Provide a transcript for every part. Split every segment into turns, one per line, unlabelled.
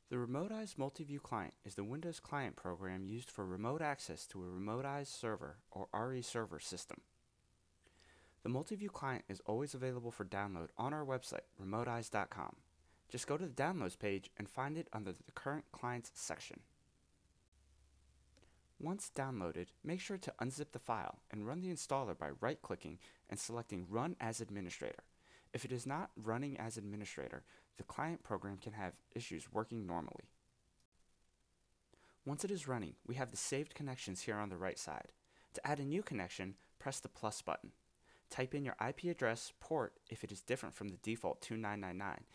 The RemoteEyes Multiview Client is the Windows client program used for remote access to a RemoteEyes server or RE server system. The Multiview Client is always available for download on our website, remoteeyes.com. Just go to the Downloads page and find it under the Current Clients section. Once downloaded, make sure to unzip the file and run the installer by right-clicking and selecting Run as Administrator. If it is not running as administrator, the client program can have issues working normally. Once it is running, we have the saved connections here on the right side. To add a new connection, press the plus button. Type in your IP address port if it is different from the default 2999,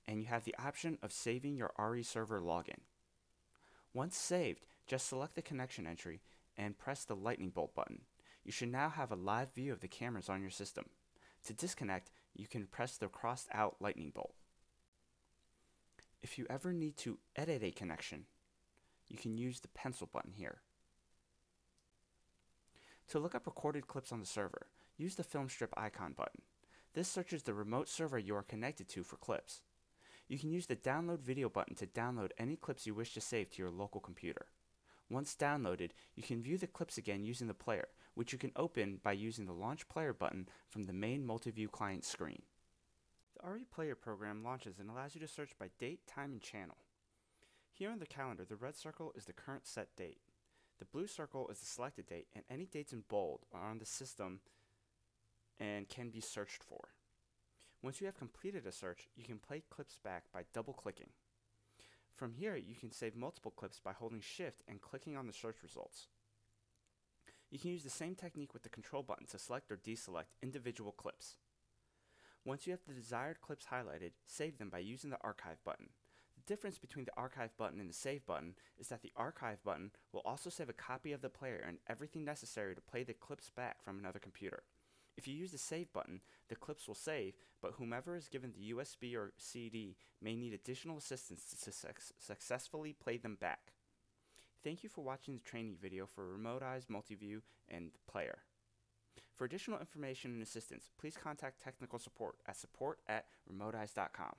and you have the option of saving your RE server login. Once saved, just select the connection entry and press the lightning bolt button. You should now have a live view of the cameras on your system. To disconnect, you can press the crossed out lightning bolt. If you ever need to edit a connection, you can use the pencil button here. To look up recorded clips on the server, use the film strip icon button. This searches the remote server you are connected to for clips. You can use the download video button to download any clips you wish to save to your local computer. Once downloaded, you can view the clips again using the player, which you can open by using the Launch Player button from the main Multiview client screen. The RE Player program launches and allows you to search by date, time, and channel. Here on the calendar, the red circle is the current set date. The blue circle is the selected date, and any dates in bold are on the system and can be searched for. Once you have completed a search, you can play clips back by double-clicking. From here, you can save multiple clips by holding Shift and clicking on the search results. You can use the same technique with the control button to select or deselect individual clips. Once you have the desired clips highlighted, save them by using the Archive button. The difference between the Archive button and the Save button is that the Archive button will also save a copy of the player and everything necessary to play the clips back from another computer. If you use the Save button, the clips will save, but whomever is given the USB or CD may need additional assistance to successfully play them back. Thank you for watching the training video for RemoteEyes Multiview and the Player. For additional information and assistance, please contact technical support at support@remoteeyes.com.